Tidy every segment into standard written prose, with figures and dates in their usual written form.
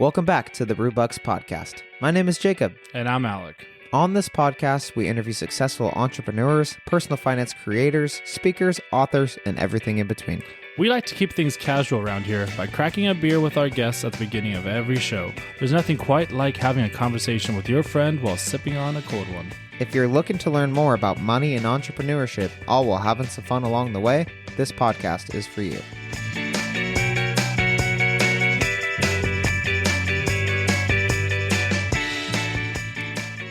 Welcome back to the Brewbucks podcast. My name is Jacob. And I'm Alec. On this podcast, we interview successful entrepreneurs, personal finance creators, speakers, authors, and everything in between. We like to keep things casual around here by cracking a beer with our guests at the beginning of every show. There's nothing quite like having a conversation with your friend while sipping on a cold one. If you're looking to learn more about money and entrepreneurship, all while having some fun along the way, this podcast is for you.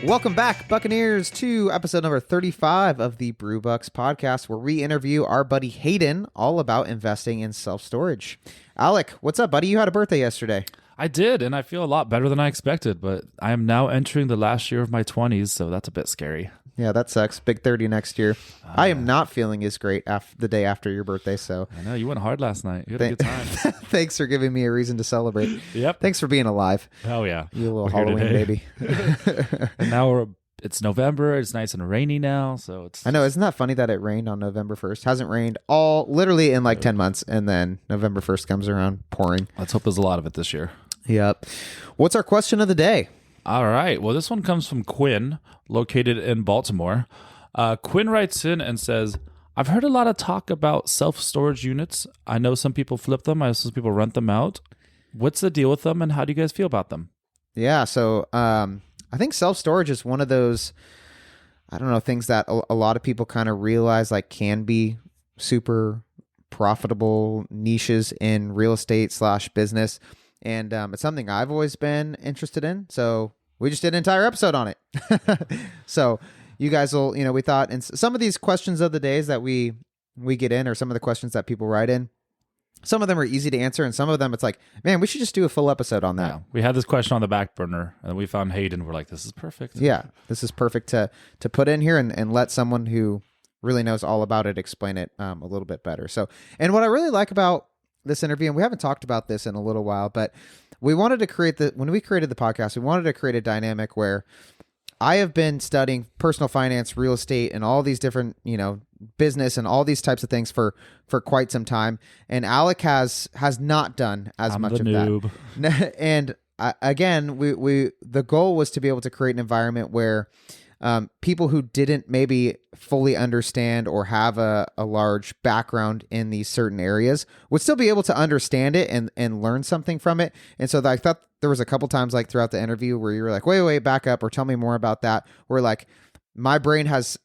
Welcome back, Buccaneers, to episode number 35 of the Brewbucks podcast, where we interview our buddy Hayden all about investing in self-storage. Alec, what's up, buddy? You had a birthday yesterday. I did, and I feel a lot better than I expected, but I am now entering the last year of my 20s, so that's a bit scary. Yeah, that sucks. Big 30 next year. I am not feeling as great the day after your birthday, so... I know, you went hard last night. You had a good time. Thanks for giving me a reason to celebrate. Yep. Thanks for being alive. Oh, yeah. You little Halloween baby. And now it's November. It's nice and rainy now, so it's... I know. Isn't that funny that it rained on November 1st? Hasn't rained literally in like 10 months, and then November 1st comes around pouring. Let's hope there's a lot of it this year. Yep. What's our question of the day? All right. Well, this one comes from Quinn, located in Baltimore. Quinn writes in and says, I've heard a lot of talk about self-storage units. I know some people flip them. I know some people rent them out. What's the deal with them, and how do you guys feel about them? Yeah. So I think self-storage is one of those, I don't know, things that a lot of people kind of realize like can be super profitable niches in real estate / business. And it's something I've always been interested in. So we just did an entire episode on it. So you guys will, we thought, and some of these questions of the days that we get in, or some of the questions that people write in, some of them are easy to answer. And some of them it's like, man, we should just do a full episode on that. Yeah, we had this question on the back burner and we found Hayden. We're like, this is perfect. Yeah, this is perfect to put in here and let someone who really knows all about it explain it a little bit better. So, and what I really like about this interview, and we haven't talked about this in a little while, but we wanted to when we created the podcast, we wanted to create a dynamic where I have been studying personal finance, real estate, and all these different, business and all these types of things for quite some time. And Alec has not done as much of noob. that. And again, the goal was to be able to create an environment where people who didn't maybe fully understand or have a large background in these certain areas would still be able to understand it and learn something from it. And so I thought there was a couple times like throughout the interview where you were like, wait, back up, or tell me more about that. Where like my brain has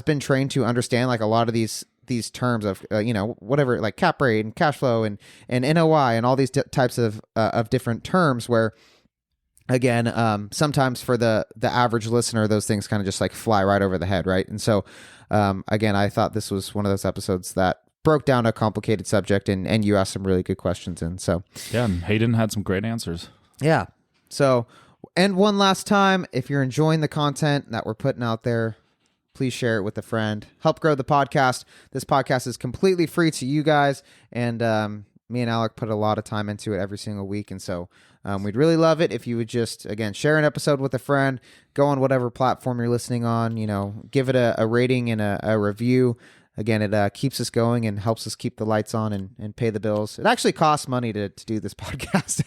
been trained to understand like a lot of these terms of, whatever, like cap rate and cash flow and NOI and all these types of different terms where, again, sometimes for the average listener, those things kind of just like fly right over the head, right? And so, again, I thought this was one of those episodes that broke down a complicated subject, and you asked some really good questions in. So yeah, and Hayden had some great answers. Yeah. So, and one last time, if you're enjoying the content that we're putting out there, please share it with a friend. Help grow the podcast. This podcast is completely free to you guys, and me and Alec put a lot of time into it every single week, and so we'd really love it if you would just, again, share an episode with a friend, go on whatever platform you're listening on, give it a rating and a review. Again, it keeps us going and helps us keep the lights on and pay the bills. It actually costs money to do this podcast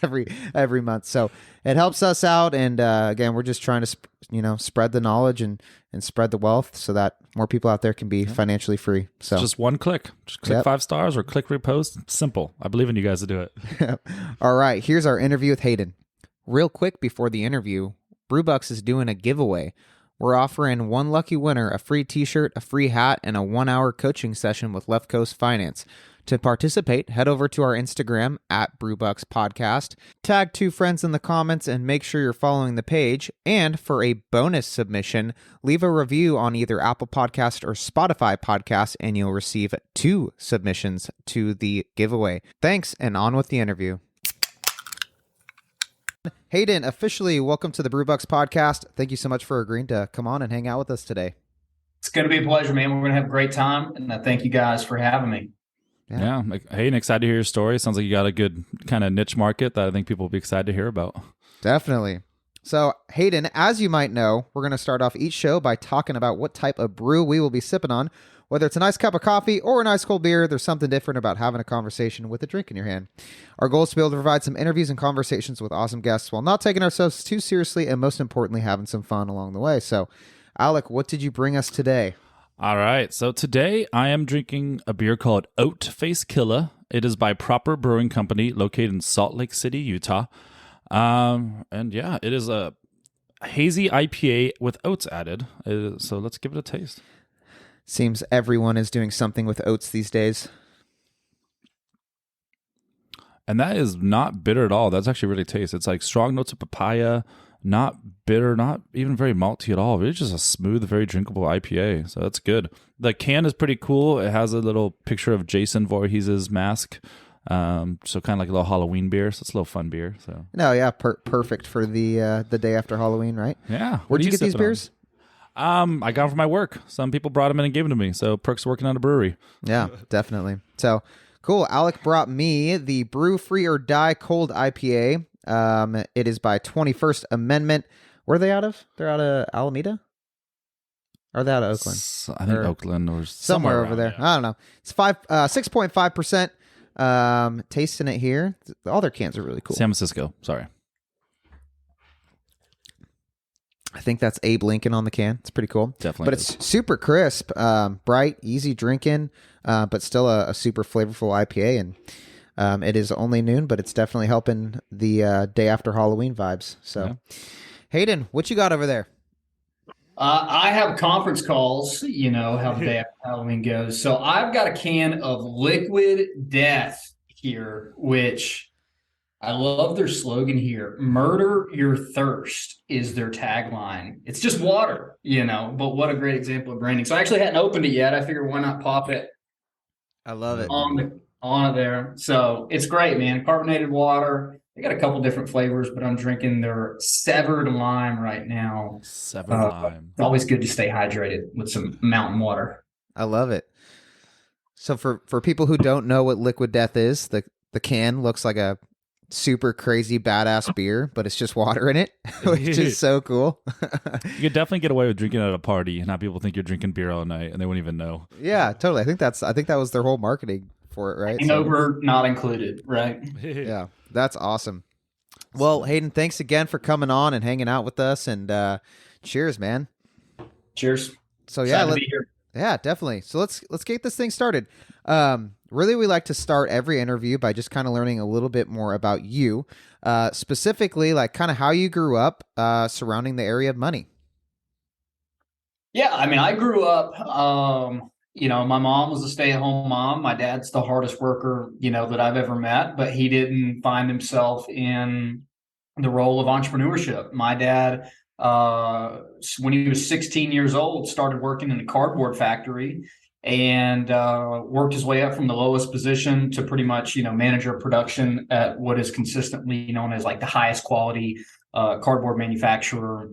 every month, so it helps us out. And again, we're just trying to spread the knowledge and spread the wealth so that more people out there can be financially free. So just one click, just click 5 stars or click repost. Simple. I believe in you guys to do it. All right, here's our interview with Hayden. Real quick before the interview, Brewbucks is doing a giveaway. We're offering one lucky winner a free t-shirt, a free hat, and a 1-hour coaching session with Left Coast Finance. To participate, head over to our Instagram at Brewbucks Podcast, tag 2 friends in the comments, and make sure you're following the page. And for a bonus submission, leave a review on either Apple Podcast or Spotify Podcast, and you'll receive 2 submissions to the giveaway. Thanks, and on with the interview. Hayden, officially welcome to the Brewbucks Podcast. Thank you so much for agreeing to come on and hang out with us today. It's going to be a pleasure, man. We're going to have a great time, and I thank you guys for having me. Yeah. Hayden, excited to hear your story. Sounds like you got a good kind of niche market that I think people will be excited to hear about. Definitely. So, Hayden, as you might know, we're going to start off each show by talking about what type of brew we will be sipping on. Whether it's a nice cup of coffee or a nice cold beer, there's something different about having a conversation with a drink in your hand. Our goal is to be able to provide some interviews and conversations with awesome guests while not taking ourselves too seriously and most importantly, having some fun along the way. So, Alec, what did you bring us today? All right. So today I am drinking a beer called Oat Face Killer. It is by Proper Brewing Company located in Salt Lake City, Utah. And yeah, it is a hazy IPA with oats added. So let's give it a taste. Seems everyone is doing something with oats these days. And that is not bitter at all. That's actually really tasty. It's like strong notes of papaya, not bitter, not even very malty at all. It's just a smooth, very drinkable IPA. So that's good. The can is pretty cool. It has a little picture of Jason Voorhees' mask. So kind of like a little Halloween beer. So it's a little fun beer. So no, yeah, perfect for the day after Halloween, right? Yeah. Where'd you get these beers? I got them from my work. Some people brought them in and gave them to me. So Perk's working on a brewery. Yeah, definitely. So cool. Alec brought me the Brew Free or Die Cold IPA. It is by 21st Amendment. Where are they out of? They're out of Alameda? Or are they out of Oakland? I think Oakland or somewhere over around, there. Yeah. I don't know. It's 6.5%. Tasting it here. All their cans are really cool. San Francisco. Sorry. I think that's Abe Lincoln on the can. It's pretty cool. Definitely. But it's super crisp, bright, easy drinking, but still a super flavorful IPA. And it is only noon, but it's definitely helping the day after Halloween vibes. So, yeah. Hayden, what you got over there? I have conference calls, you know, how the day after Halloween goes. So I've got a can of Liquid Death here, which I love their slogan here. Murder your thirst is their tagline. It's just water, you know, but what a great example of branding. So I actually hadn't opened it yet. I figured why not pop it. I love it. On it there. So it's great, man. Carbonated water. They got a couple different flavors, but I'm drinking their severed lime right now. Severed lime. It's always good to stay hydrated with some mountain water. I love it. So for people who don't know what Liquid Death is, the can looks like a super crazy badass beer, but it's just water in it, which is so cool. You could definitely get away with drinking at a party and not people think you're drinking beer all night and they wouldn't even know. Yeah, totally. I think that was their whole marketing for it, right? Hangover not included, right? Yeah, that's awesome. Well, Hayden, thanks again for coming on and hanging out with us, and cheers, man. Cheers. So yeah, to be here. Yeah, definitely. So let's get this thing started. Really, we like to start every interview by just kind of learning a little bit more about you, specifically like kind of how you grew up surrounding the area of money. Yeah, I mean, I grew up, you know, my mom was a stay-at-home mom. My dad's the hardest worker, you know, that I've ever met, but he didn't find himself in the role of entrepreneurship. My dad, when he was 16 years old, started working in a cardboard factory and worked his way up from the lowest position to pretty much, you know, manager of production at what is consistently known as like the highest quality cardboard manufacturer.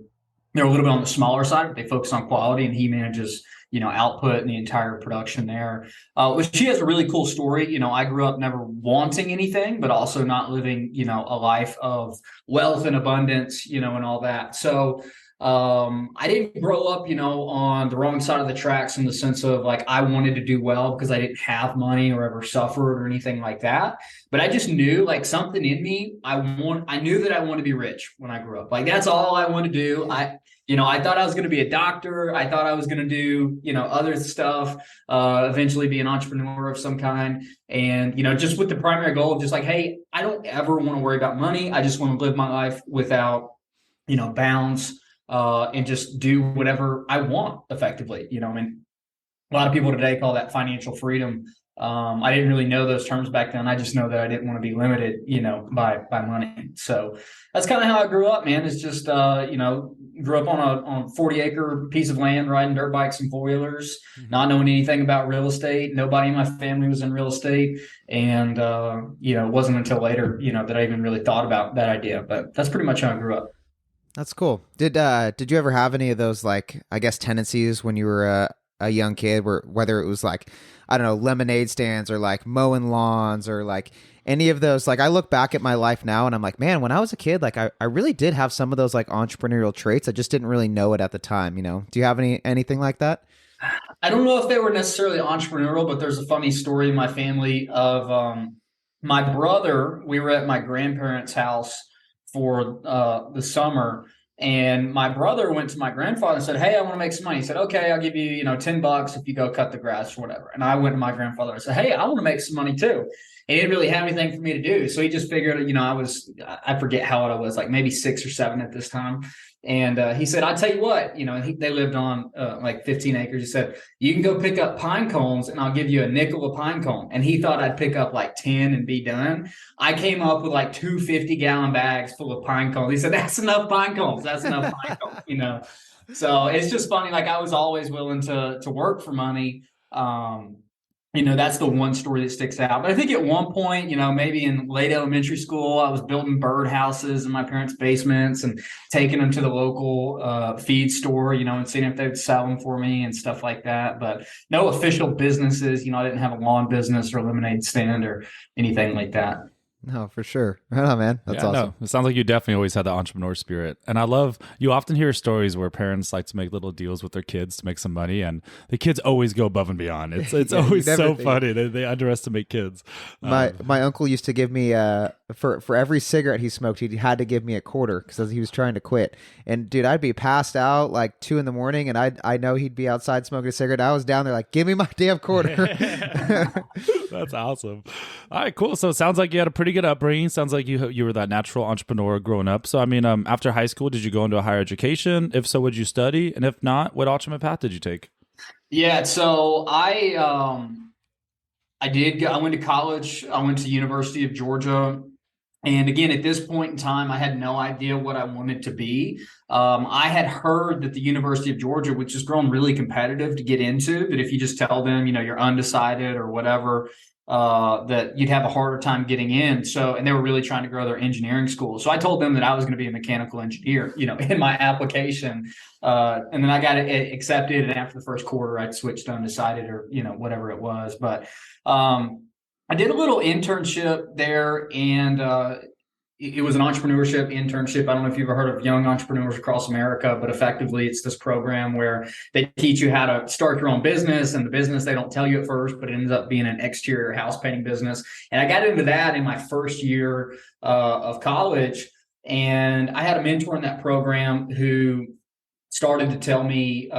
They're a little bit on the smaller side, but they focus on quality, and he manages, you know, output and the entire production there. Which she has a really cool story. You know, I grew up never wanting anything, but also not living, you know, a life of wealth and abundance, you know, and all that. So I didn't grow up, you know, on the wrong side of the tracks in the sense of like I wanted to do well because I didn't have money or ever suffered or anything like that. But I just knew like something in me. I knew that I wanted to be rich when I grew up. Like that's all I wanted to do. I thought I was going to be a doctor. I thought I was going to do, you know, other stuff, eventually be an entrepreneur of some kind. And, you know, just with the primary goal of just like, hey, I don't ever want to worry about money. I just want to live my life without, you know, bounds. And just do whatever I want effectively. You know, I mean, a lot of people today call that financial freedom. I didn't really know those terms back then. I just know that I didn't want to be limited, you know, by money. So that's kind of how I grew up, man. It's just, you know, grew up on a 40-acre piece of land, riding dirt bikes and four-wheelers, not knowing anything about real estate. Nobody in my family was in real estate. And, you know, it wasn't until later, you know, that I even really thought about that idea. But that's pretty much how I grew up. That's cool. Did you ever have any of those, like, I guess, tendencies when you were a young kid, where whether it was like, I don't know, lemonade stands or like mowing lawns or like any of those? Like, I look back at my life now and I'm like, man, when I was a kid, like I really did have some of those like entrepreneurial traits. I just didn't really know it at the time. You know, do you have anything like that? I don't know if they were necessarily entrepreneurial, but there's a funny story in my family of my brother. We were at my grandparents' house for the summer, and my brother went to my grandfather and said, "Hey, I want to make some money." He said, "Okay, I'll give you, $10 if you go cut the grass or whatever." And I went to my grandfather and said, "Hey, I want to make some money too." And he didn't really have anything for me to do, so he just figured, I forget how old I was, like maybe 6 or 7 at this time. And he said, "I'll tell you what, they lived on like 15 acres. He said, you can go pick up pine cones and I'll give you a nickel a pine cone." And he thought I'd pick up like 10 and be done. I came up with like 2 50-gallon bags full of pine cones. He said, "That's enough pine cones. That's enough pine cones." So it's just funny. Like I was always willing to work for money. That's the one story that sticks out. But I think at one point, maybe in late elementary school, I was building bird houses in my parents' basements and taking them to the local feed store, and seeing if they would sell them for me and stuff like that. But no official businesses. I didn't have a lawn business or a lemonade stand or anything like that. No, for sure. Right on, man. That's awesome. No, it sounds like you definitely always had the entrepreneur spirit. And you often hear stories where parents like to make little deals with their kids to make some money, and the kids always go above and beyond. It's always so funny. They underestimate kids. My uncle used to give me for every cigarette he smoked, he had to give me a quarter because he was trying to quit. And dude, I'd be passed out like 2 a.m. and I know he'd be outside smoking a cigarette. I was down there like, "Give me my damn quarter." That's awesome. All right, cool. So it sounds like you had a pretty good upbringing. Sounds like you were that natural entrepreneur growing up. So I mean, after high school, did you go into a higher education? If so, would you study? And if not, what alternate path did you take? Yeah, so I did. I went to college. I went to University of Georgia. And again, at this point in time, I had no idea what I wanted to be. I had heard that the University of Georgia, which has grown really competitive to get into, that if you just tell them, you're undecided or whatever, that you'd have a harder time getting in. And they were really trying to grow their engineering school. So I told them that I was going to be a mechanical engineer, in my application. And then I got it accepted. And after the first quarter, I'd switched to undecided or, whatever it was. But I did a little internship there, and it was an entrepreneurship internship. I don't know if you've ever heard of Young Entrepreneurs Across America, but effectively it's this program where they teach you how to start your own business, and the business they don't tell you at first, but it ends up being an exterior house painting business. And I got into that in my first year of college, and I had a mentor in that program who started to tell me,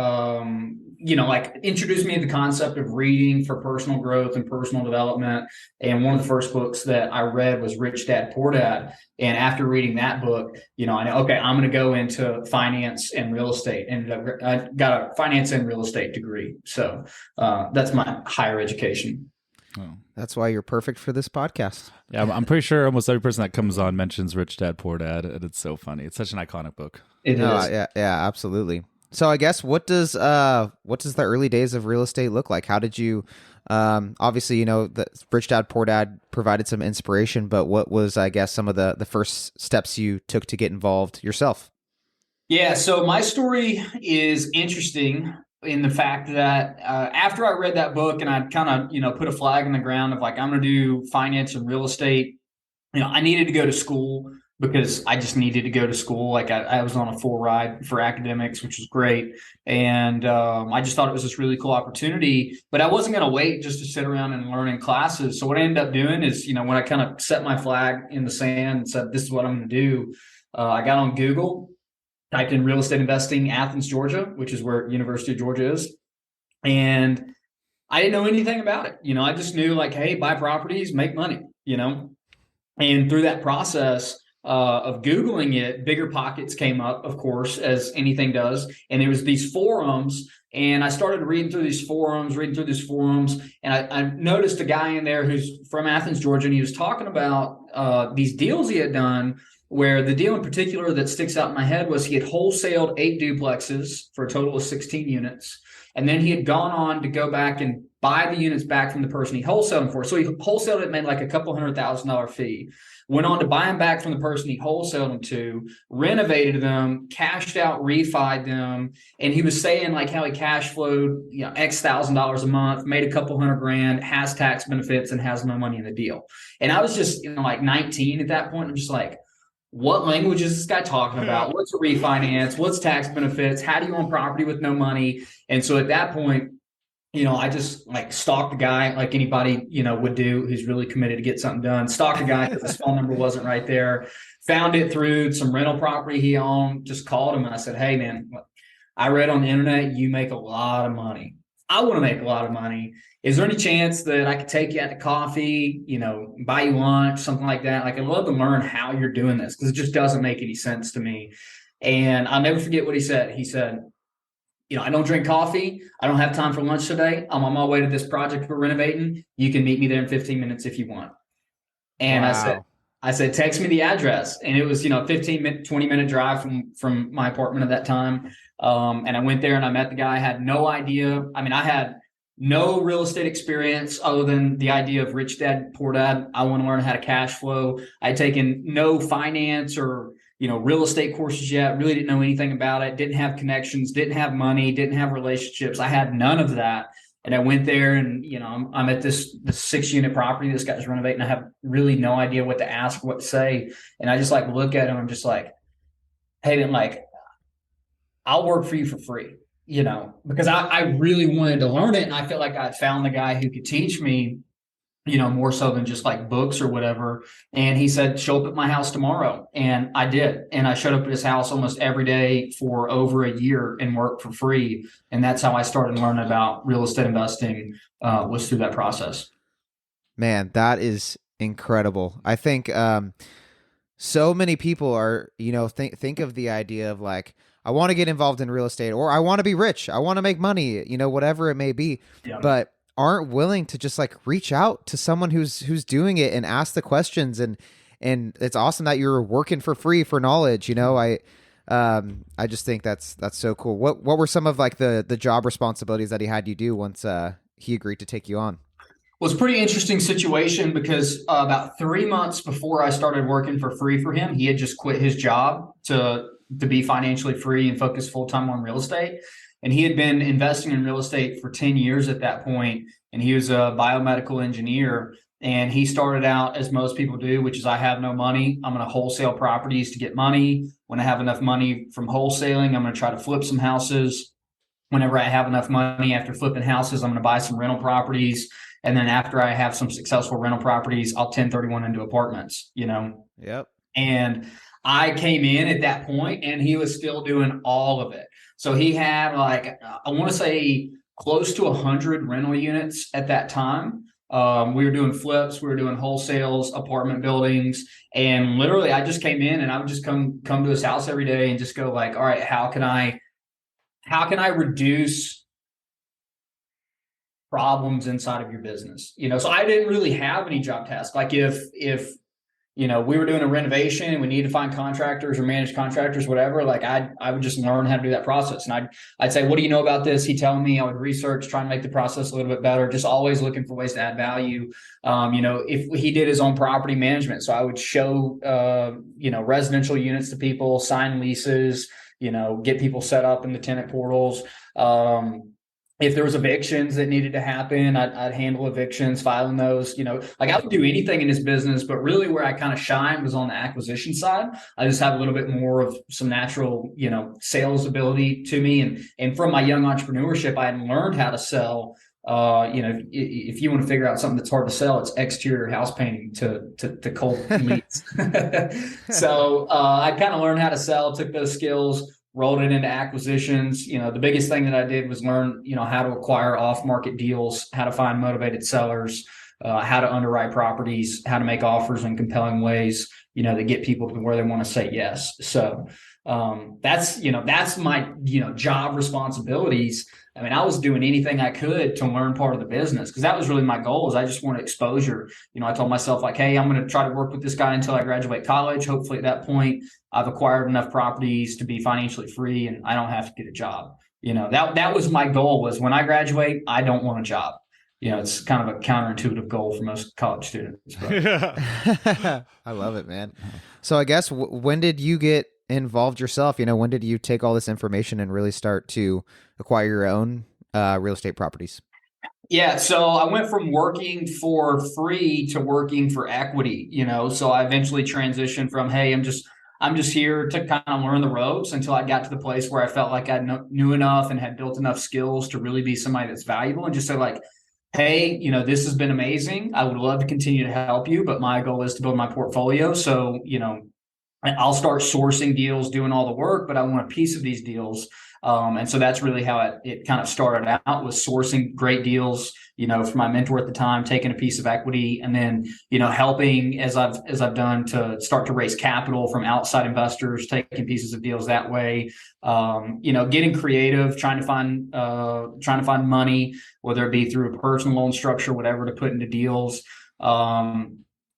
like introduced me to the concept of reading for personal growth and personal development. And one of the first books that I read was Rich Dad, Poor Dad. And after reading that book, I know, okay, I'm going to go into finance and real estate. And I got a finance and real estate degree. So that's my higher education. Oh. That's why you're perfect for this podcast. Yeah, I'm pretty sure almost every person that comes on mentions Rich Dad, Poor Dad. And it's so funny. It's such an iconic book. It is. Yeah, absolutely. So I guess what does the early days of real estate look like? How did you, obviously, the Rich Dad, Poor Dad provided some inspiration, but what was, I guess, some of the first steps you took to get involved yourself? Yeah, so my story is interesting in the fact that after I read that book and I kind of, put a flag in the ground of like, I'm going to do finance and real estate, I needed to go to school because I just needed to go to school. Like I was on a full ride for academics, which was great. And I just thought it was this really cool opportunity, but I wasn't going to wait just to sit around and learn in classes. So what I ended up doing is, when I kind of set my flag in the sand and said, this is what I'm going to do, I got on Google, typed in real estate investing, Athens, Georgia, which is where University of Georgia is. And I didn't know anything about it. I just knew like, hey, buy properties, make money, and through that process of Googling it, Bigger Pockets came up, of course, as anything does. And there was these forums, and I started reading through these forums, and I noticed a guy in there who's from Athens, Georgia, and he was talking about these deals he had done, where the deal in particular that sticks out in my head was he had wholesaled 8 duplexes for a total of 16 units. And then he had gone on to go back and buy the units back from the person he wholesaled them for. So he wholesaled it, made like a couple $100,000 fee, went on to buy them back from the person he wholesaled them to, renovated them, cashed out, refied them. And he was saying like how he cash flowed, X $1,000s a month, made a couple $100,000, has tax benefits and has no money in the deal. And I was just, like 19 at that point. I'm just like, what language is this guy talking about? What's a refinance? What's tax benefits? How do you own property with no money? And so at that point, I just like stalked the guy like anybody, would do who's really committed to get something done. Stalked the guy because his phone number wasn't right there. Found it through some rental property he owned, just called him and I said, hey man, I read on the internet you make a lot of money. I want to make a lot of money. Is there any chance that I could take you out to coffee, buy you lunch, something like that? Like I'd love to learn how you're doing this because it just doesn't make any sense to me. And I'll never forget what he said. He said, I don't drink coffee. I don't have time for lunch today. I'm on my way to this project we're renovating. You can meet me there in 15 minutes if you want. And Wow. I said, text me the address. And it was, 15-minute, 20-minute drive from my apartment at that time. And I went there and I met the guy. I had no idea. I mean, I had no real estate experience other than the idea of rich dad, poor dad. I want to learn how to cash flow. I'd taken no finance or, real estate courses yet. Really didn't know anything about it. Didn't have connections, didn't have money, didn't have relationships. I had none of that. And I went there and, I'm at this 6-unit property this guy's renovating. I have really no idea what to ask, what to say. And I just like look at him. I'm just like, Hayden, like, I'll work for you for free, because I really wanted to learn it. And I felt like I'd found the guy who could teach me, more so than just like books or whatever. And he said, show up at my house tomorrow. And I did. And I showed up at his house almost every day for over a year and worked for free. And that's how I started learning about real estate investing, was through that process. Man, that is incredible. I think so many people are, think of the idea of like, I want to get involved in real estate or I want to be rich. I want to make money, whatever it may be, Yeah. but aren't willing to just like reach out to someone who's doing it and ask the questions. And it's awesome that you're working for free for knowledge. I just think that's so cool. What were some of like the job responsibilities that he had you do once he agreed to take you on? Well, it's a pretty interesting situation because about 3 months before I started working for free for him, he had just quit his job to be financially free and focus full time on real estate. And he had been investing in real estate for 10 years at that point, and he was a biomedical engineer. And he started out as most people do, which is I have no money. I'm going to wholesale properties to get money. When I have enough money from wholesaling, I'm going to try to flip some houses. Whenever I have enough money after flipping houses, I'm going to buy some rental properties. And then after I have some successful rental properties, I'll 1031 into apartments, Yep. And I came in at that point and he was still doing all of it. So he had like, I want to say close to 100 rental units at that time. We were doing flips, we were doing wholesales, apartment buildings. And literally I just came in and I would just come to his house every day and just go like, all right, how can I reduce problems inside of your business? So I didn't really have any job tasks. Like if we were doing a renovation and we needed to find contractors or manage contractors, whatever, like I would just learn how to do that process. And I'd say, what do you know about this? He'd tell me, I would research, try and make the process a little bit better, just always looking for ways to add value. If he did his own property management, so I would show, residential units to people, sign leases, get people set up in the tenant portals. If there was evictions that needed to happen, I'd handle evictions, filing those, like I would do anything in this business, but really where I kind of shine was on the acquisition side. I just have a little bit more of some natural, sales ability to me. And from my young entrepreneurship, I had learned how to sell. If you want to figure out something that's hard to sell, it's exterior house painting to cold leads. So I kind of learned how to sell, took those skills, rolled it into acquisitions. The biggest thing that I did was learn, how to acquire off-market deals, how to find motivated sellers, how to underwrite properties, how to make offers in compelling ways, that get people to where they want to say yes. So that's my, job responsibilities. I mean, I was doing anything I could to learn part of the business because that was really my goal. Is I just wanted exposure. I told myself like, hey, I'm going to try to work with this guy until I graduate college. Hopefully at that point, I've acquired enough properties to be financially free and I don't have to get a job. That was my goal, was when I graduate, I don't want a job. It's kind of a counterintuitive goal for most college students. I love it, man. So I guess when did you get involved yourself? When did you take all this information and really start to acquire your own real estate properties? Yeah, so I went from working for free to working for equity, so I eventually transitioned from, hey, I'm just here to kind of learn the ropes until I got to the place where I felt like I knew enough and had built enough skills to really be somebody that's valuable, and just say like, hey, this has been amazing. I would love to continue to help you, but my goal is to build my portfolio. So, I'll start sourcing deals, doing all the work, but I want a piece of these deals. And so that's really how it kind of started out, was sourcing great deals, for my mentor at the time, taking a piece of equity, and then, helping as I've done to start to raise capital from outside investors, taking pieces of deals that way, getting creative, trying to find money, whether it be through a personal loan structure, whatever, to put into deals. I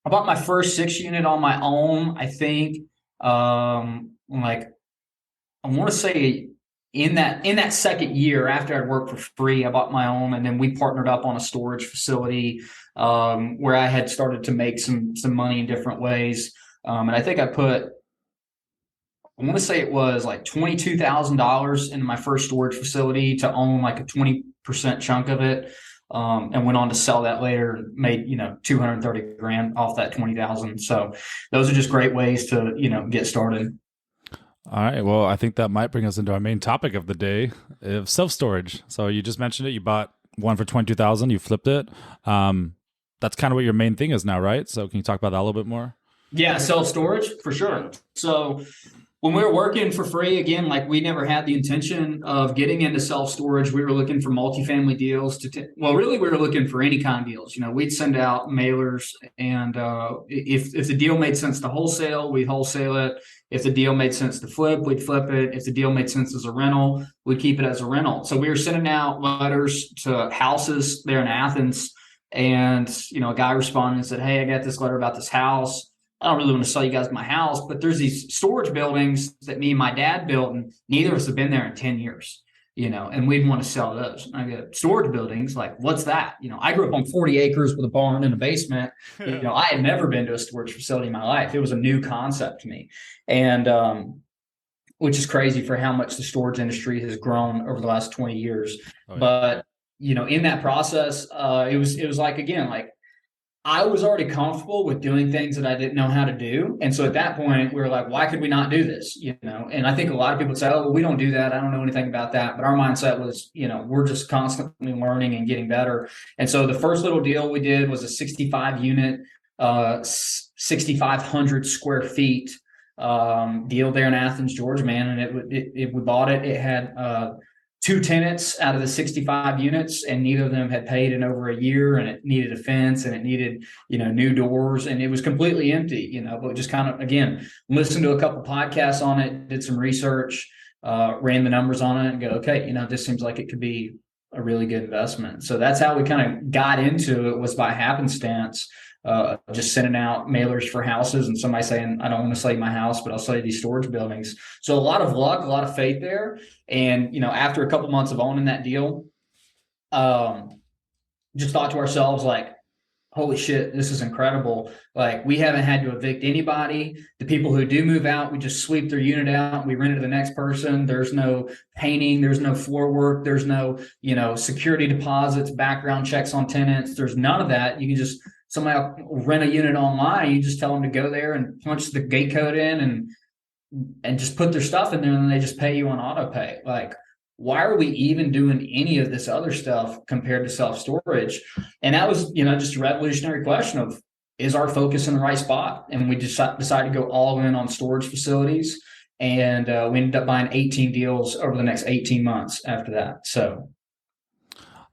bought my first 6-unit on my own, I think. Like, I want to say in that second year after I'd worked for free, I bought my own, and then we partnered up on a storage facility where I had started to make some money in different ways. And I think I want to say it was like $22,000 in my first storage facility to own like a 20% chunk of it. And went on to sell that later and made, $230,000 off that 20,000. So those are just great ways to, get started. All right. Well, I think that might bring us into our main topic of the day, of self-storage. So you just mentioned it. You bought one for $22,000. You flipped it. That's kind of what your main thing is now, right? So can you talk about that a little bit more? Yeah, self-storage for sure. So when we were working for free, again, like, we never had the intention of getting into self-storage. We were looking for multifamily deals really, we were looking for any kind of deals. We'd send out mailers, and if the deal made sense to wholesale, we'd wholesale it. If the deal made sense to flip, we'd flip it. If the deal made sense as a rental, we'd keep it as a rental. So we were sending out letters to houses there in Athens, and a guy responded and said, "Hey, I got this letter about this house. I don't really want to sell you guys my house, but there's these storage buildings that me and my dad built, and neither of us have been there in 10 years, and we'd want to sell those." And I go, "Storage buildings? Like, what's that?" I grew up on 40 acres with a barn and a basement. I had never been to a storage facility in my life. It was a new concept to me. And, which is crazy for how much the storage industry has grown over the last 20 years. Oh, yeah. But, in that process, it was like, again, like, I was already comfortable with doing things that I didn't know how to do. And so at that point, we were like, why could we not do this? And I think a lot of people say, "Oh, well, we don't do that. I don't know anything about that." But our mindset was, we're just constantly learning and getting better. And so the first little deal we did was a 65 unit, 6,500 square feet deal there in Athens, Georgia, man. And we bought it. It had 2 tenants out of the 65 units, and neither of them had paid in over a year, and it needed a fence, and it needed, new doors, and it was completely empty, but just kind of, again, listened to a couple podcasts on it, did some research, ran the numbers on it, and go, okay, this seems like it could be a really good investment. So that's how we kind of got into it, was by happenstance. Just sending out mailers for houses, and somebody saying, "I don't want to sell you my house, but I'll sell you these storage buildings." So a lot of luck, a lot of faith there. And, after a couple months of owning that deal, just thought to ourselves, like, holy shit, this is incredible. Like, we haven't had to evict anybody. The people who do move out, we just sweep their unit out, we rent it to the next person. There's no painting, there's no floor work, there's no, security deposits, background checks on tenants. There's none of that. You can just, somebody will rent a unit online. You just tell them to go there and punch the gate code in and just put their stuff in there, and then they just pay you on auto pay. Like, why are we even doing any of this other stuff compared to self-storage? And that was, just a revolutionary question of, is our focus in the right spot? And we just decided to go all in on storage facilities. And we ended up buying 18 deals over the next 18 months after that. So.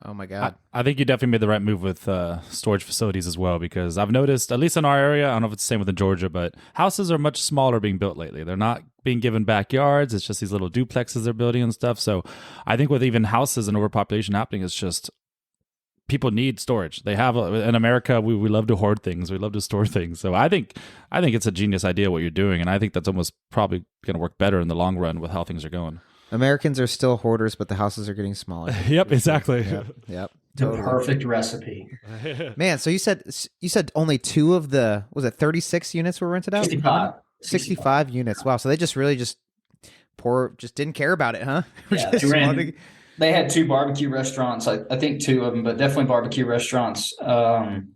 Oh my God. I think you definitely made the right move with storage facilities as well, because I've noticed, at least in our area, I don't know if it's the same within Georgia, but houses are much smaller being built lately. They're not being given backyards. It's just these little duplexes they're building and stuff. So I think with even houses and overpopulation happening, it's just people need storage. They have, in America, we love to hoard things. We love to store things. So I think it's a genius idea what you're doing. And I think that's almost probably going to work better in the long run with how things are going. Americans are still hoarders, but the houses are getting smaller. Yep, exactly. Yep. Totally. The perfect recipe. Man, so you said only 2 of the, was it 36 units were rented out? 65 units. Wow. So they just really just didn't care about it, huh? Yeah, they had 2 barbecue restaurants. I think 2 of them, but definitely barbecue restaurants. And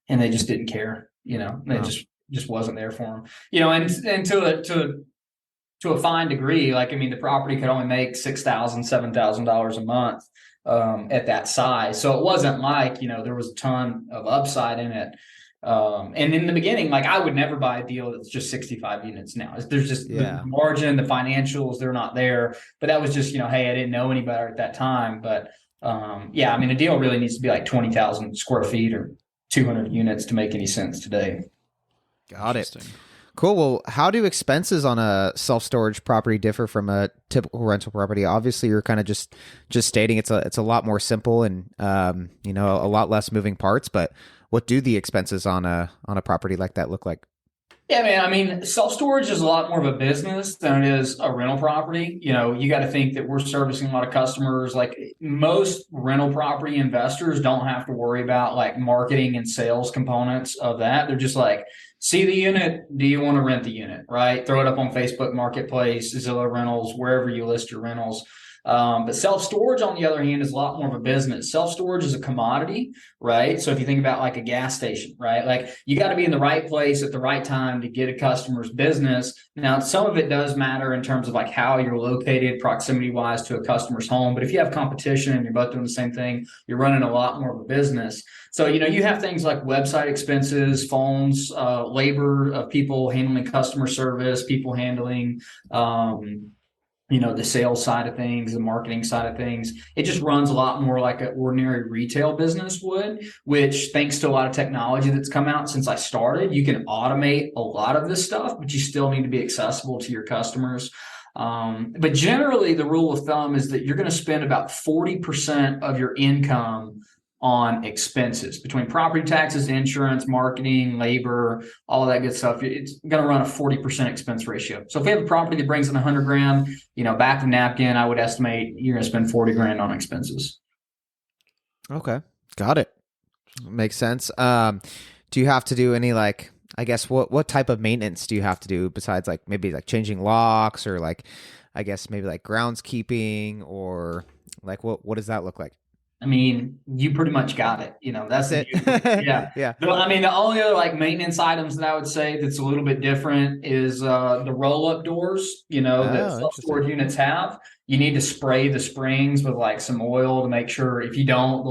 they just didn't care. They just just wasn't there for them. And to a fine degree, like, I mean, the property could only make $6,000, $7,000 a month at that size. So it wasn't like, there was a ton of upside in it. And in the beginning, like, I would never buy a deal that's just 65 units now. There's just the margin, the financials, they're not there. But that was just, hey, I didn't know any better at that time. But I mean, a deal really needs to be like 20,000 square feet or 200 units to make any sense today. Got it. Cool. Well, how do expenses on a self-storage property differ from a typical rental property? Obviously, you're kind of just stating it's a lot more simple and a lot less moving parts. But what do the expenses on a property like that look like? Yeah, man. I mean, self-storage is a lot more of a business than it is a rental property. You got to think that we're servicing a lot of customers. Like, most rental property investors don't have to worry about like marketing and sales components of that. They're just like, see the unit. Do you want to rent the unit? Right? Throw it up on Facebook Marketplace, Zillow Rentals, wherever you list your rentals. But self-storage, on the other hand, is a lot more of a business. Self-storage is a commodity, right? So if you think about like a gas station, right? Like, you got to be in the right place at the right time to get a customer's business. Now, some of it does matter in terms of like how you're located proximity-wise to a customer's home. But if you have competition and you're both doing the same thing, you're running a lot more of a business. So, you have things like website expenses, phones, labor of people handling customer service, people handling, the sales side of things, the marketing side of things. It just runs a lot more like an ordinary retail business would, which, thanks to a lot of technology that's come out since I started, you can automate a lot of this stuff, but you still need to be accessible to your customers. But generally, the rule of thumb is that you're going to spend about 40% of your income on expenses between property taxes, insurance, marketing, labor, all of that good stuff. It's going to run a 40% expense ratio. So if we have a property that brings in $100,000, back to napkin, I would estimate you're going to spend $40,000 on expenses. Okay. Got it. Makes sense. Do you have to do any, like, I guess, what type of maintenance do you have to do besides like maybe like changing locks or like, I guess maybe like groundskeeping, or like what does that look like? I mean, you pretty much got it. That's it. Yeah. Yeah. I mean, the only other like maintenance items that I would say that's a little bit different is the roll-up doors, that self-storage units have. You need to spray the springs with like some oil to make sure. If you don't,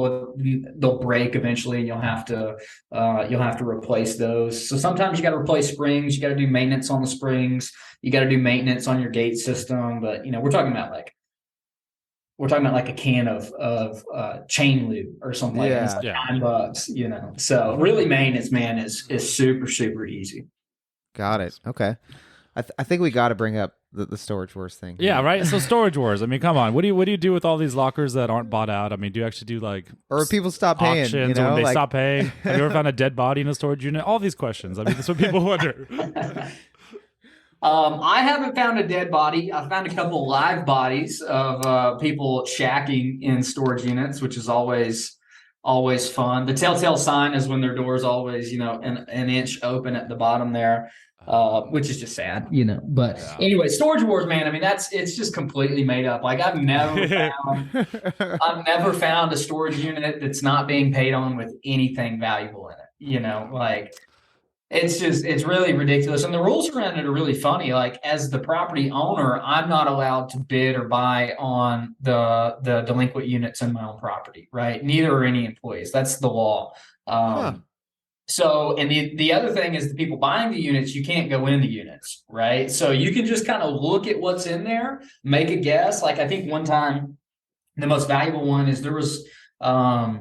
they'll break eventually, and you'll have to replace those. So sometimes you got to replace springs. You got to do maintenance on the springs. You got to do maintenance on your gate system. But we're talking about like a can of chain lube or something like that. It's like $9, So really, maintenance, man, is super, super easy. Got it. Okay. I think we got to bring up the Storage Wars thing. Yeah, right. So Storage Wars. I mean, come on. What do you do with all these lockers that aren't bought out? I mean, do you actually do like, or people stop paying? Auctions, or when they stop paying? Have you ever found a dead body in a storage unit? All these questions. I mean, that's what people wonder. I haven't found a dead body. I found a couple of live bodies of people shacking in storage units, which is always fun. The telltale sign is when their door is always, an inch open at the bottom there, which is just sad, But anyway, Storage Wars, man. I mean, it's just completely made up. Like, I've never found a storage unit that's not being paid on with anything valuable in it. Like, it's really ridiculous. And the rules around it are really funny. Like, as the property owner, I'm not allowed to bid or buy on the delinquent units in my own property, right? Neither are any employees. That's the law. So, and the other thing is, the people buying the units, you can't go in the units, right? So you can just kind of look at what's in there, make a guess. Like, I think one time, the most valuable one is there was a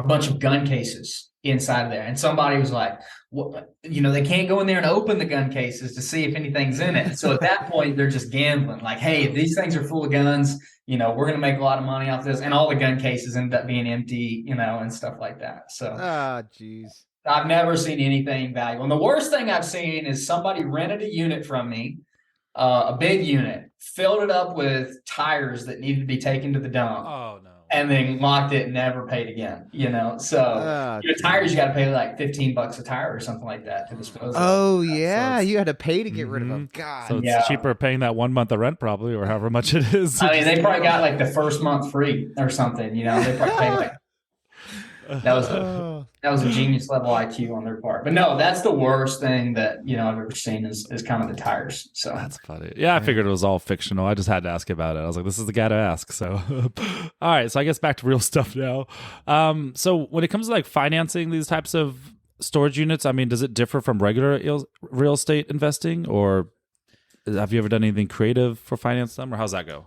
bunch of gun cases inside of there. And somebody was like, they can't go in there and open the gun cases to see if anything's in it. So at that point, they're just gambling. Like, hey, if these things are full of guns, we're going to make a lot of money off this. And all the gun cases end up being empty, and stuff like that. So, geez. I've never seen anything valuable. And the worst thing I've seen is somebody rented a unit from me, a big unit, filled it up with tires that needed to be taken to the dump. Oh, no. And then locked it and never paid again, So tires, you got to pay like $15 a tire or something like that to dispose of. Oh, yeah. So you had to pay to get rid of them. God. So it's cheaper paying that 1 month of rent, probably, or however much it is. I mean, they probably got like the first month free or something, They probably pay like That was a genius level IQ on their part. But no, that's the worst thing that I've ever seen is kind of the tires. So That's funny. Yeah, I figured it was all fictional. I just had to ask about it. I was like, this is the guy to ask. So, all right. So I guess back to real stuff now. So when it comes to like financing these types of storage units, I mean, does it differ from regular real estate investing, or have you ever done anything creative for finance them, or how's that go?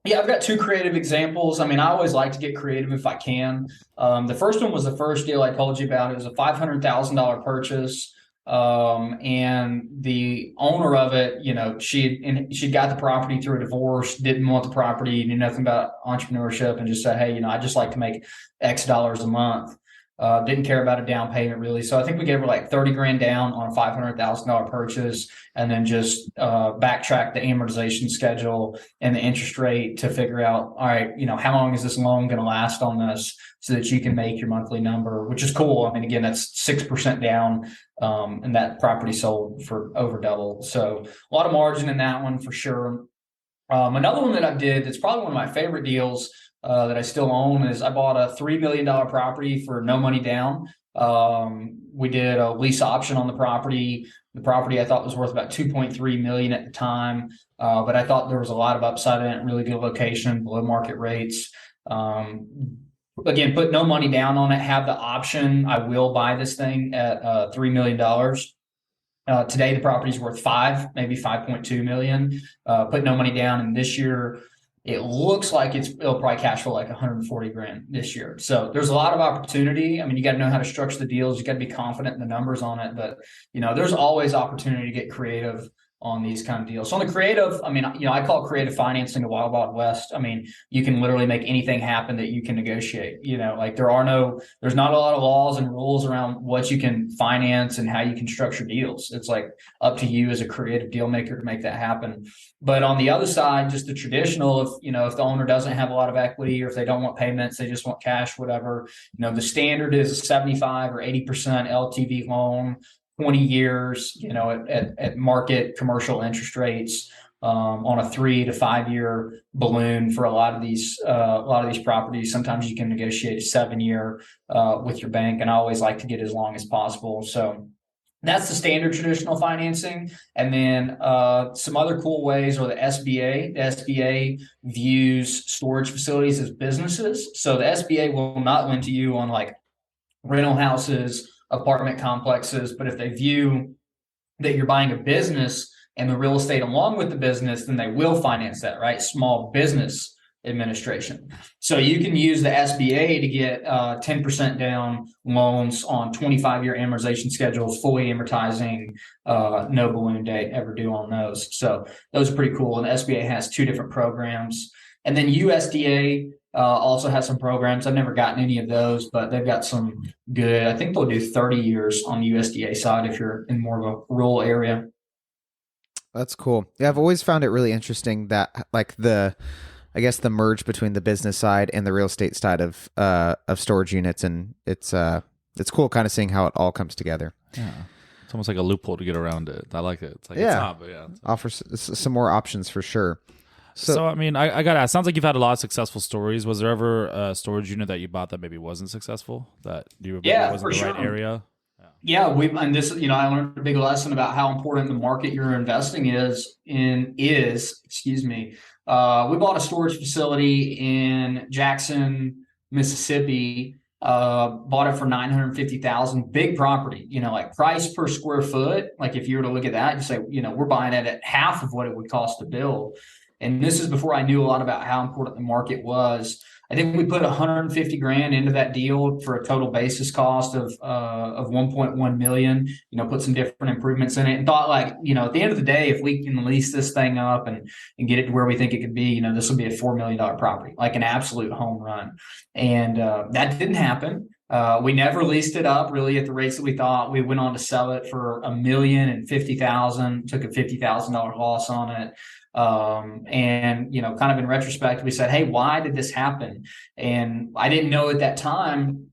yeah, I've got two creative examples. I mean, I always like to get creative if I can. The first one was the first deal I told you about. It was a $500,000 purchase. And the owner of it, she got the property through a divorce, didn't want the property, knew nothing about entrepreneurship, and just said, hey, I just like to make X dollars a month. Didn't care about a down payment really. So I think we gave her like 30 grand down on a $500,000 purchase, and then just backtrack the amortization schedule and the interest rate to figure out, all right, how long is this loan going to last on this so that you can make your monthly number, which is cool. I mean, again, that's 6% down, and that property sold for over double. So a lot of margin in that one for sure. Another one that I did that's probably one of my favorite deals that I still own is I bought a $3 million property for no money down. We did a lease option on the property. The property I thought was worth about 2.3 million at the time, but I thought there was a lot of upside in it. Really good location, below market rates. Again, put no money down on it. Have the option. I will buy this thing at $3 million. Today the property's worth maybe 5.2 million. Put no money down, and this year it looks like it'll probably cash flow like 140 grand this year. So there's a lot of opportunity. I mean, you got to know how to structure the deals. You got to be confident in the numbers on it, but there's always opportunity to get creative on these kind of deals. So on the creative, I mean, I call creative financing the wild, wild west. I mean, you can literally make anything happen that you can negotiate, like there's not a lot of laws and rules around what you can finance and how you can structure deals. It's like up to you as a creative deal maker to make that happen. But on the other side, just the traditional, if the owner doesn't have a lot of equity, or if they don't want payments, they just want cash, whatever, the standard is a 75 or 80% LTV loan, 20 years, at market commercial interest rates, on a 3 to 5 year balloon for a lot of these properties. Sometimes you can negotiate a 7-year with your bank, and I always like to get as long as possible. So that's the standard traditional financing. And then some other cool ways are the SBA. The SBA views storage facilities as businesses. So the SBA will not lend to you on like rental houses, apartment complexes, but if they view that you're buying a business and the real estate along with the business, then they will finance that, right? Small Business Administration. So you can use the SBA to get 10% down loans on 25-year amortization schedules, fully amortizing, no balloon date ever due on those. So those are pretty cool. And the SBA has two different programs. And then USDA also has some programs. I've never gotten any of those, but they've got some good. I think they'll do 30 years on the USDA side if you're in more of a rural area. That's cool. Yeah, I've always found it really interesting that like the merge between the business side and the real estate side of storage units, and it's cool kind of seeing how it all comes together. Yeah. It's almost like a loophole to get around it. I like it. It's like, it's not, but yeah. Offers some more options for sure. So I mean, I got to ask, sounds like you've had a lot of successful stories. Was there ever a storage unit that you bought that maybe wasn't successful, that you wasn't for the sure. right area? Yeah, and this, I learned a big lesson about how important the market you're investing is. Excuse me. We bought a storage facility in Jackson, Mississippi. Bought it for $950,000, big property, like price per square foot. Like if you were to look at that, you say, we're buying it at half of what it would cost to build. And this is before I knew a lot about how important the market was. I think we put 150 grand into that deal for a total basis cost of 1.1 million, put some different improvements in it, and thought like, at the end of the day, if we can lease this thing up and get it to where we think it could be, this will be a $4 million property, like an absolute home run. And that didn't happen. We never leased it up really at the rates that we thought. We went on to sell it for $1,050,000, took a $50,000 loss on it. And kind of in retrospect, we said, hey, why did this happen? And I didn't know at that time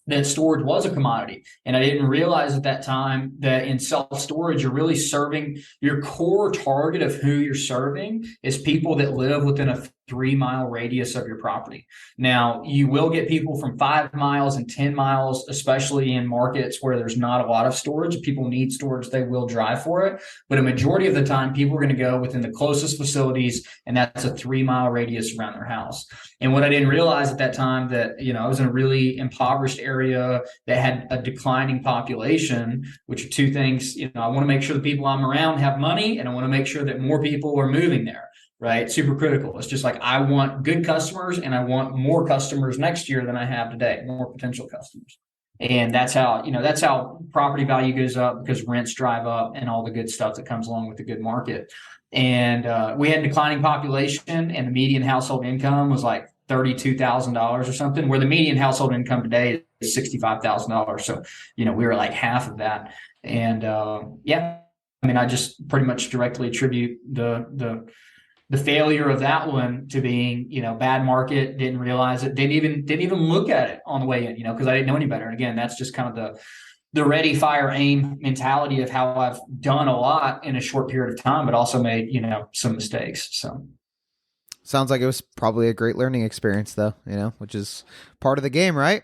that storage was a commodity. And I didn't realize at that time that in self-storage, you're really serving your core target of who you're serving is people that live within a 3-mile radius of your property. Now, you will get people from 5 miles and 10 miles, especially in markets where there's not a lot of storage. If people need storage, they will drive for it. But a majority of the time, people are going to go within the closest facilities, and that's a 3-mile radius around their house. And what I didn't realize at that time that, I was in a really impoverished area that had a declining population, which are two things. I want to make sure the people I'm around have money, and I want to make sure that more people are moving there. Right. Super critical. It's just like, I want good customers, and I want more customers next year than I have today, more potential customers. And that's how property value goes up, because rents drive up and all the good stuff that comes along with a good market. And we had a declining population, and the median household income was like $32,000 or something, where the median household income today is $65,000. So, we were like half of that. And I just pretty much directly attribute the failure of that one to being, bad market, didn't realize it, didn't even look at it on the way in, because I didn't know any better. And again, that's just kind of the ready, fire, aim mentality of how I've done a lot in a short period of time, but also made, some mistakes. So sounds like it was probably a great learning experience though, which is part of the game, right?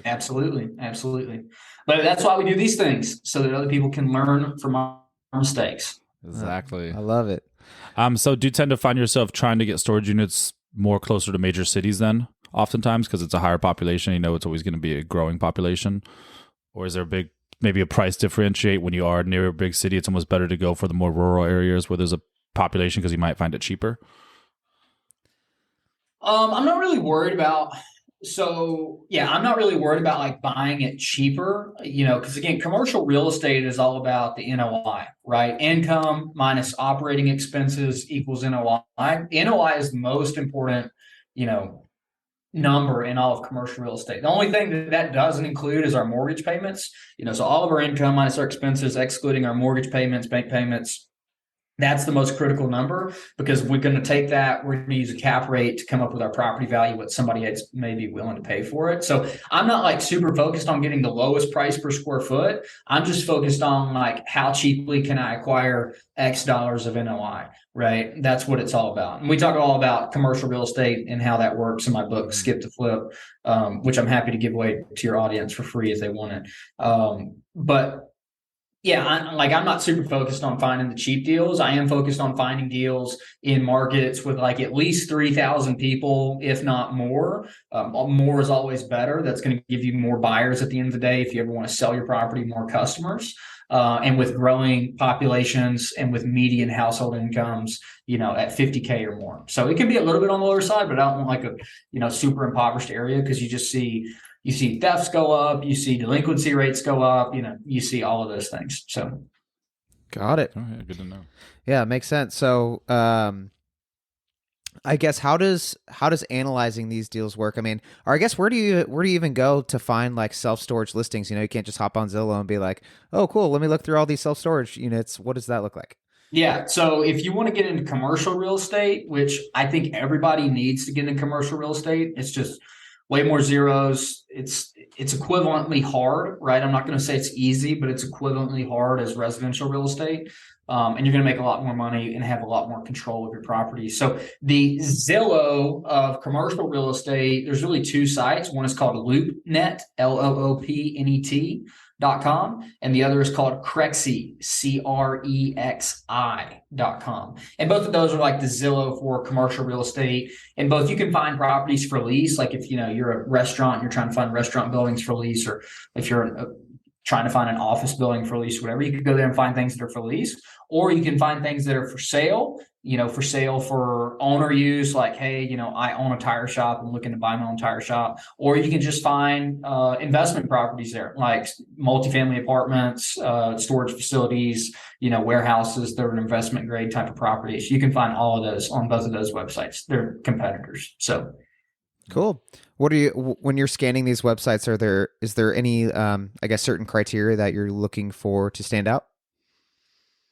Absolutely. Absolutely. But that's why we do these things, so that other people can learn from our mistakes. Exactly. I love it. So do you tend to find yourself trying to get storage units more closer to major cities then, oftentimes, because it's a higher population, it's always going to be a growing population? Or is there maybe a price differentiate when you are near a big city? It's almost better to go for the more rural areas where there's a population because you might find it cheaper? I'm not really worried about I'm not really worried about like buying it cheaper, because again, commercial real estate is all about the NOI, right? Income minus operating expenses equals NOI. NOI is the most important, number in all of commercial real estate. The only thing that doesn't include is our mortgage payments, so all of our income minus our expenses, excluding our mortgage payments, bank payments. That's the most critical number, because we're going to take that, we're going to use a cap rate to come up with our property value, what somebody else may be willing to pay for it. So I'm not like super focused on getting the lowest price per square foot. I'm just focused on like, how cheaply can I acquire X dollars of NOI, right? That's what it's all about. And we talk all about commercial real estate and how that works in my book, Skip to Flip, which I'm happy to give away to your audience for free if they want it. But yeah, I'm not super focused on finding the cheap deals. I am focused on finding deals in markets with like at least 3,000 people, if not more. More is always better. That's going to give you more buyers at the end of the day. If you ever want to sell your property, more customers. And with growing populations and with median household incomes, at 50K or more. So it can be a little bit on the lower side, but I don't want like a, super impoverished area, because you see thefts go up, you see delinquency rates go up, you see all of those things. So, got it. Oh, yeah, good to know. Yeah, it makes sense. So, I guess how does analyzing these deals work? I mean, or I guess where do you even go to find like self-storage listings? You can't just hop on Zillow and be like, oh, cool, let me look through all these self-storage units. What does that look like? Yeah. So if you want to get into commercial real estate, which I think everybody needs to get into commercial real estate, it's just way more zeros. It's equivalently hard, right? I'm not going to say it's easy, but it's equivalently hard as residential real estate. And you're going to make a lot more money and have a lot more control of your property. So the Zillow of commercial real estate, there's really two sites. One is called LoopNet, LoopNet.com, and the other is called Crexi, CREXI.com. And both of those are like the Zillow for commercial real estate. And both you can find properties for lease, like if you're a restaurant and you're trying to find restaurant buildings for lease, or if you're trying to find an office building for lease, whatever, you could go there and find things that are for lease, or you can find things that are for sale, for sale for owner use, like, hey, I own a tire shop, I'm looking to buy my own tire shop. Or you can just find investment properties there, like multifamily apartments, storage facilities, warehouses that are investment grade type of properties. You can find all of those on both of those websites. They're competitors. So cool. What are you, when you're scanning these websites, is there any, I guess, certain criteria that you're looking for to stand out?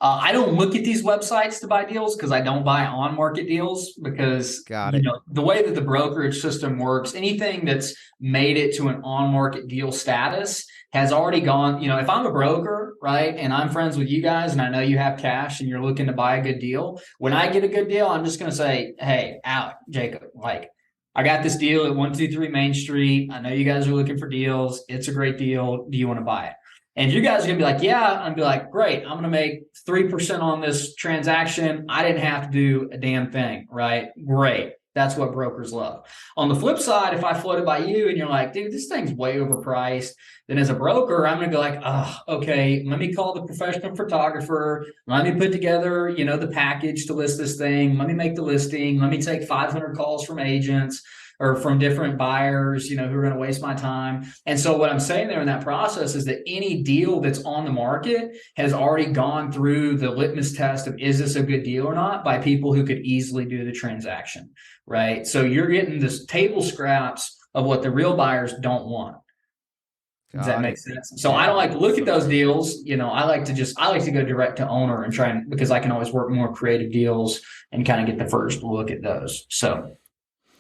I don't look at these websites to buy deals because I don't buy on market deals because, Got it. the way that the brokerage system works, anything that's made it to an on market deal status has already gone. If I'm a broker, right, and I'm friends with you guys and I know you have cash and you're looking to buy a good deal, when I get a good deal, I'm just going to say, hey, Alec, Jacob, like, I got this deal at 123 Main Street. I know you guys are looking for deals. It's a great deal. Do you want to buy it? And if you guys are going to be like, yeah, I'm going to be like, great, I'm going to make 3% on this transaction. I didn't have to do a damn thing, right? Great. That's what brokers love. On the flip side, if I float it by you and you're like, dude, this thing's way overpriced, then as a broker, I'm going to go like, oh, okay, let me call the professional photographer. Let me put together, the package to list this thing. Let me make the listing. Let me take 500 calls from agents or from different buyers, who are going to waste my time. And so what I'm saying there in that process is that any deal that's on the market has already gone through the litmus test of, is this a good deal or not, by people who could easily do the transaction, right? So you're getting this table scraps of what the real buyers don't want. Does that make sense? So I don't like to look at those deals. I like to go direct to owner and try because I can always work more creative deals and kind of get the first look at those. So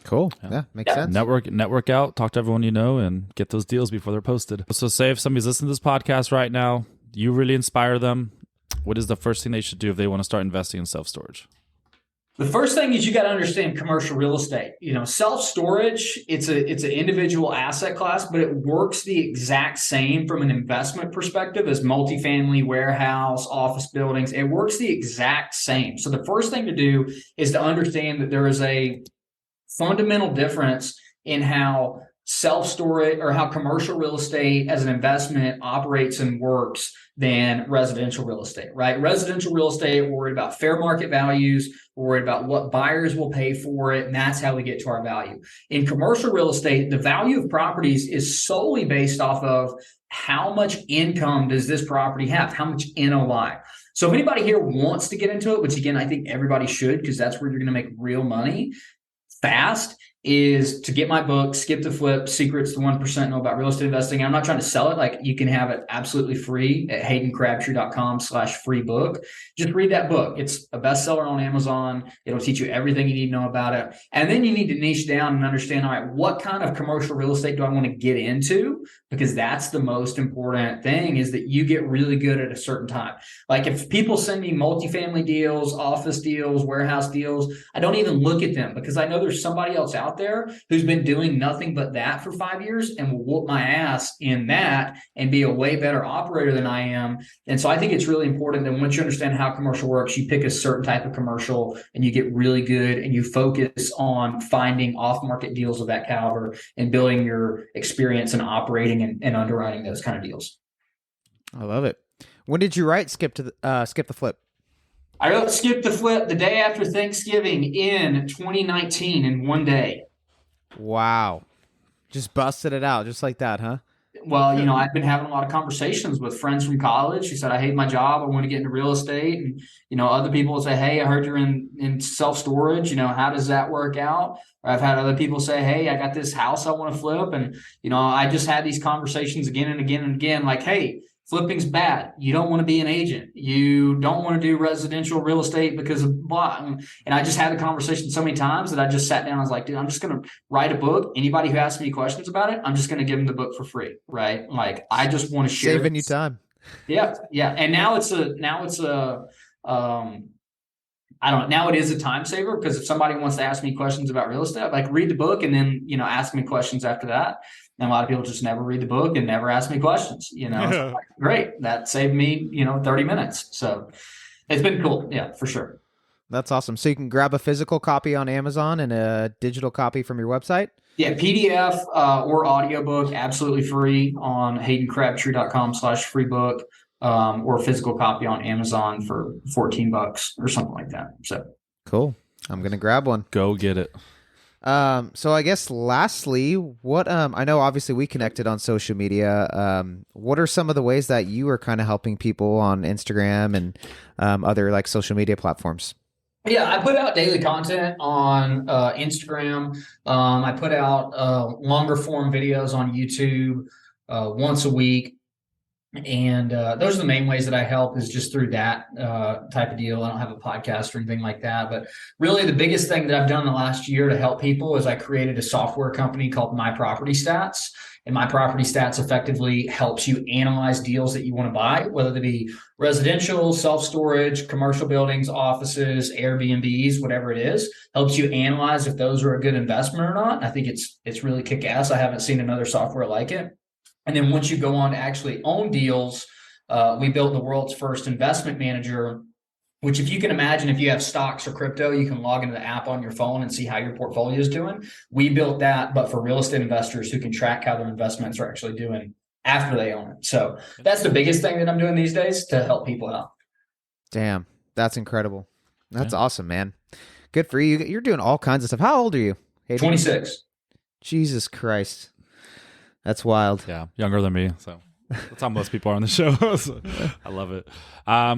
cool. Yeah, makes sense. Network out, talk to everyone you know, and get those deals before they're posted. So say if somebody's listening to this podcast right now, you really inspire them. What is the first thing they should do if they want to start investing in self-storage? The first thing is you got to understand commercial real estate. Self-storage, it's an individual asset class, but it works the exact same from an investment perspective as multifamily, warehouse, office buildings. It works the exact same. So the first thing to do is to understand that there is a fundamental difference in how self-storage or how commercial real estate as an investment operates and works than residential real estate, right? Residential real estate, we're worried about fair market values, we're worried about what buyers will pay for it, and that's how we get to our value. In commercial real estate, the value of properties is solely based off of how much income does this property have, how much NOI. So if anybody here wants to get into it, which again, I think everybody should, because that's where you're going to make real money fast, is to get my book, Skip the Flip, Secrets the 1% Know About Real Estate Investing. I'm not trying to sell it. Like, you can have it absolutely free at haydencrabtree.com/free book. Just read that book. It's a bestseller on Amazon. It'll teach you everything you need to know about it. And then you need to niche down and understand, all right, what kind of commercial real estate do I want to get into? Because that's the most important thing, is that you get really good at a certain time. Like, if people send me multifamily deals, office deals, warehouse deals, I don't even look at them because I know there's somebody else out there who's been doing nothing but that for 5 years and will whoop my ass in that and be a way better operator than I am. And so I think it's really important that once you understand how commercial works, you pick a certain type of commercial and you get really good and you focus on finding off-market deals of that caliber and building your experience in operating and underwriting those kind of deals. I love it. When did you write Skip the Flip? I wrote Skip the Flip the day after Thanksgiving in 2019 in one day. Wow. Just busted it out just like that, huh? Well, I've been having a lot of conversations with friends from college who said, I hate my job. I want to get into real estate. And, other people will say, hey, I heard you're in self-storage. How does that work out? Or I've had other people say, hey, I got this house I want to flip. And, I just had these conversations again and again and again, like, hey, flipping's bad. You don't want to be an agent. You don't want to do residential real estate because of blah. And I just had a conversation so many times that I just sat down. I was like, dude, I'm just going to write a book. Anybody who asks me questions about it, I'm just going to give them the book for free. Right. Like, I just want to share. Saving you time. Yeah. Yeah. And now it's I don't know. Now it is a time saver because if somebody wants to ask me questions about real estate, like, read the book and then, ask me questions after that. And a lot of people just never read the book and never ask me questions, So like, great. That saved me, 30 minutes. So it's been cool. Yeah, for sure. That's awesome. So you can grab a physical copy on Amazon and a digital copy from your website? Yeah, PDF or audiobook, absolutely free on haydencrabtree.com/free book, or a physical copy on Amazon for $14 or something like that. So cool. I'm going to grab one. Go get it. So I guess lastly, what, I know obviously we connected on social media. What are some of the ways that you are kind of helping people on Instagram and, other like social media platforms? Yeah, I put out daily content on Instagram. I put out longer form videos on YouTube once a week. And those are the main ways that I help, is just through that type of deal. I don't have a podcast or anything like that. But really, the biggest thing that I've done in the last year to help people is I created a software company called My Property Stats. And My Property Stats effectively helps you analyze deals that you want to buy, whether they be residential, self-storage, commercial buildings, offices, Airbnbs, whatever it is. Helps you analyze if those are a good investment or not. I think it's really kick-ass. I haven't seen another software like it. And then once you go on to actually own deals, we built the world's first investment manager, which, if you can imagine, if you have stocks or crypto, you can log into the app on your phone and see how your portfolio is doing. We built that, but for real estate investors who can track how their investments are actually doing after they own it. So that's the biggest thing that I'm doing these days to help people out. Damn, that's incredible. That's awesome, man. Good for you. You're doing all kinds of stuff. How old are you? Hayden? 26. Jesus Christ. That's wild. Yeah, younger than me, so that's how most people are on the show. So, I love it.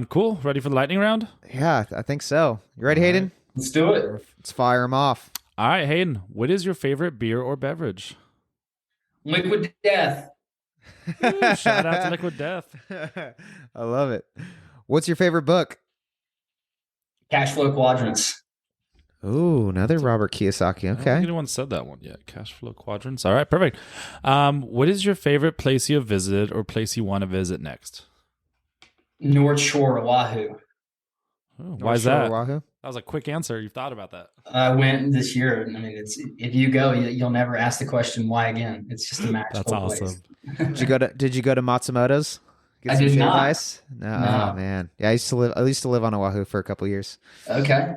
Cool. Ready for the lightning round? Yeah, I think so. You ready, Hayden? Let's do it. Let's fire him off. All right, Hayden, what is your favorite beer or beverage? Liquid Death. Ooh, shout out to Liquid Death. I love it. What's your favorite book? Cash Flow Quadrants. Ooh, another Robert Kiyosaki. I don't think Okay. anyone said that one yet. Cash flow quadrants. All right, perfect. What is your favorite place you have visited or place you want to visit next? North Shore, Oahu. Ooh, why is that? Oahu? That was a quick answer. You've thought about that. I went this year. I mean, it's, if you go, you'll never ask the question why again. It's just a magical That's awesome. place. Did you go to Matsumoto's? Get I some did shave not. ice? No. No. Oh man. Yeah, I used to live on Oahu for a couple years. Okay.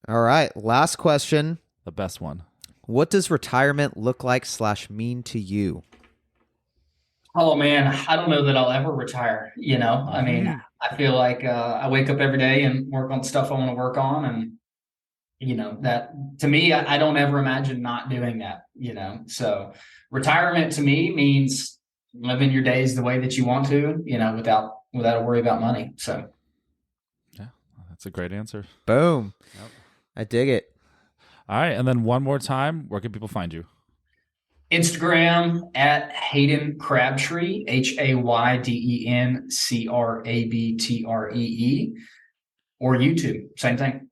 All right. Last question. The best one. What does retirement look like / mean to you? Oh man, I don't know that I'll ever retire. I mean, I feel like I wake up every day and work on stuff I want to work on, and that to me, I don't ever imagine not doing that. So retirement to me means living your days the way that you want to, without a worry about money. So Yeah, that's a great answer. Boom. Yep. I dig it. All right, and then one more time, where can people find you? Instagram at Hayden Crabtree, HaydenCrabtree, or YouTube, same thing.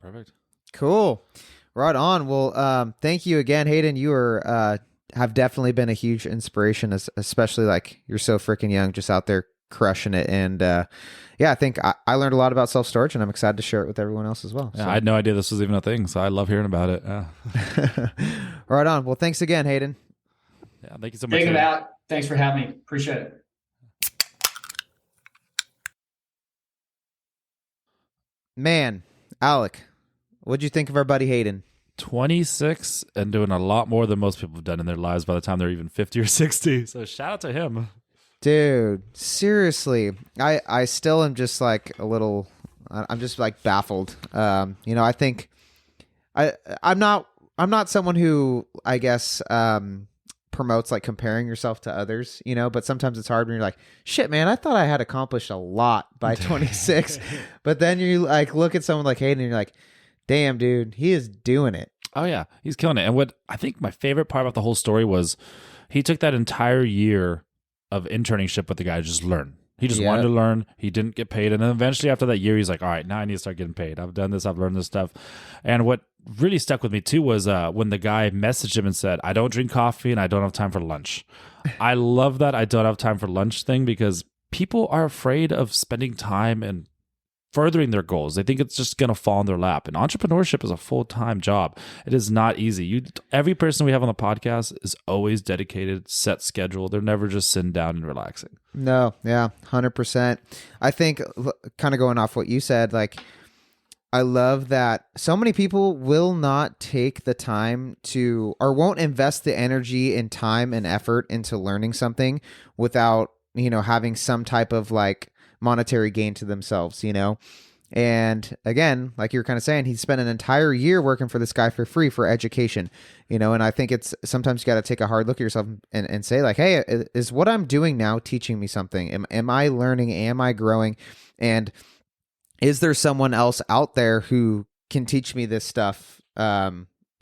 Perfect. Cool. Right on. Well, thank you again, Hayden. You are have definitely been a huge inspiration, especially like you're so freaking young, just out there crushing it. And yeah, I think I learned a lot about self-storage, and I'm excited to share it with everyone else as well. Yeah, So. I had no idea this was even a thing, so I love hearing about it. Yeah, Right on. Well, thanks again, Hayden. yeah, thank you so much. Take it Hayden. out. Thanks for having me. Appreciate it. Man, Alec, what'd you think of our buddy Hayden? 26 and doing a lot more than most people have done in their lives by the time they're even 50 or 60. So shout out to him. Dude, seriously, I still am just like a little, I'm just like baffled. I think I'm not someone who, I guess, promotes like comparing yourself to others, but sometimes it's hard when you're like, shit, man, I thought I had accomplished a lot by 26, but then you like look at someone like Hayden and you're like, damn, dude, he is doing it. Oh yeah, he's killing it. And what I think my favorite part about the whole story was he took that entire year of internship with the guy to just learn. He just wanted to learn. He didn't get paid. And then eventually after that year, he's like, all right, now I need to start getting paid. I've done this. I've learned this stuff. And what really stuck with me too was when the guy messaged him and said, I don't drink coffee and I don't have time for lunch. I love that I don't have time for lunch thing, because people are afraid of spending time and furthering their goals. They think it's just going to fall in their lap. And entrepreneurship is a full-time job. It is not easy. Every person we have on the podcast is always dedicated, set schedule. They're never just sitting down and relaxing. No, yeah, 100%. I think kind of going off what you said, like, I love that so many people will not take the time to, or won't invest the energy and time and effort into learning something without, having some type of like monetary gain to themselves, And again, like you were kind of saying, he spent an entire year working for this guy for free for education, and I think it's sometimes you got to take a hard look at yourself and say like, hey, is what I'm doing now teaching me something? Am I learning? Am I growing? And is there someone else out there who can teach me this stuff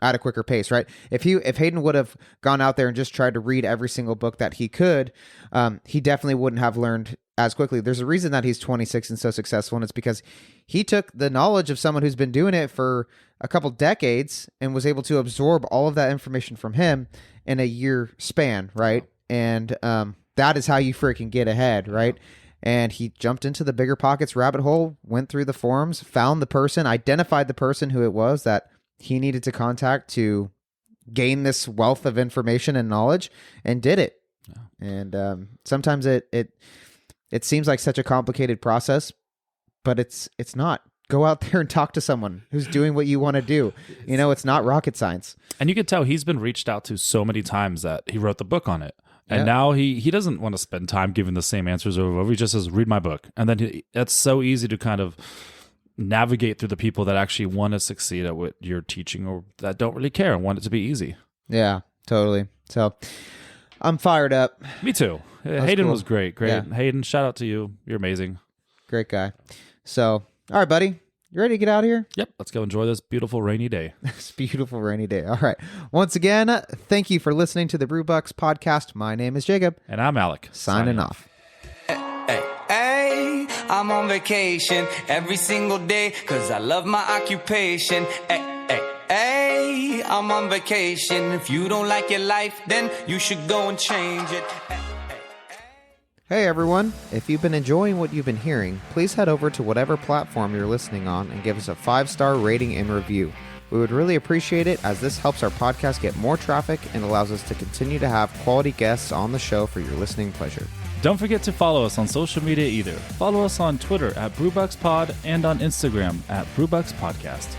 at a quicker pace, right? If Hayden would have gone out there and just tried to read every single book that he could, he definitely wouldn't have learned as quickly. There's a reason that he's 26 and so successful, and it's because he took the knowledge of someone who's been doing it for a couple decades and was able to absorb all of that information from him in a year span, right? And that is how you freaking get ahead, right? And he jumped into the bigger pockets rabbit hole, went through the forums, found the person, identified the person who it was that he needed to contact to gain this wealth of information and knowledge, and did it. Yeah. And sometimes it seems like such a complicated process, but it's not. Go out there and talk to someone who's doing what you want to do. You know, it's not rocket science. And you can tell he's been reached out to so many times that he wrote the book on it. And now he doesn't want to spend time giving the same answers over and over. He just says, read my book. And then that's so easy to kind of navigate through the people that actually want to succeed at what you're teaching, or that don't really care and want it to be easy. Yeah, totally. So I'm fired up. Me too. Hayden was great. Yeah. Hayden, shout out to you. You're amazing. Great guy. So, all right, buddy. You ready to get out of here? Yep. Let's go enjoy this beautiful rainy day. This beautiful rainy day. All right. Once again, thank you for listening to the Brewbucks podcast. My name is Jacob. And I'm Alec. Signing off. Hey, I'm on vacation every single day because I love my occupation. Hey, I'm on vacation. If you don't like your life, then you should go and change it. Hey everyone, if you've been enjoying what you've been hearing, please head over to whatever platform you're listening on and give us a 5-star rating and review. We would really appreciate it, as this helps our podcast get more traffic and allows us to continue to have quality guests on the show for your listening pleasure. Don't forget to follow us on social media either. Follow us on Twitter at BrewbucksPod and on Instagram at BrewbucksPodcast.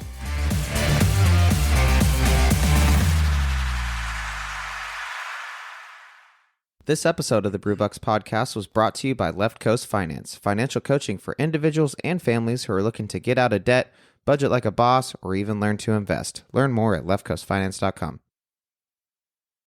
This episode of the Brewbucks podcast was brought to you by Left Coast Finance, financial coaching for individuals and families who are looking to get out of debt, budget like a boss, or even learn to invest. Learn more at leftcoastfinance.com.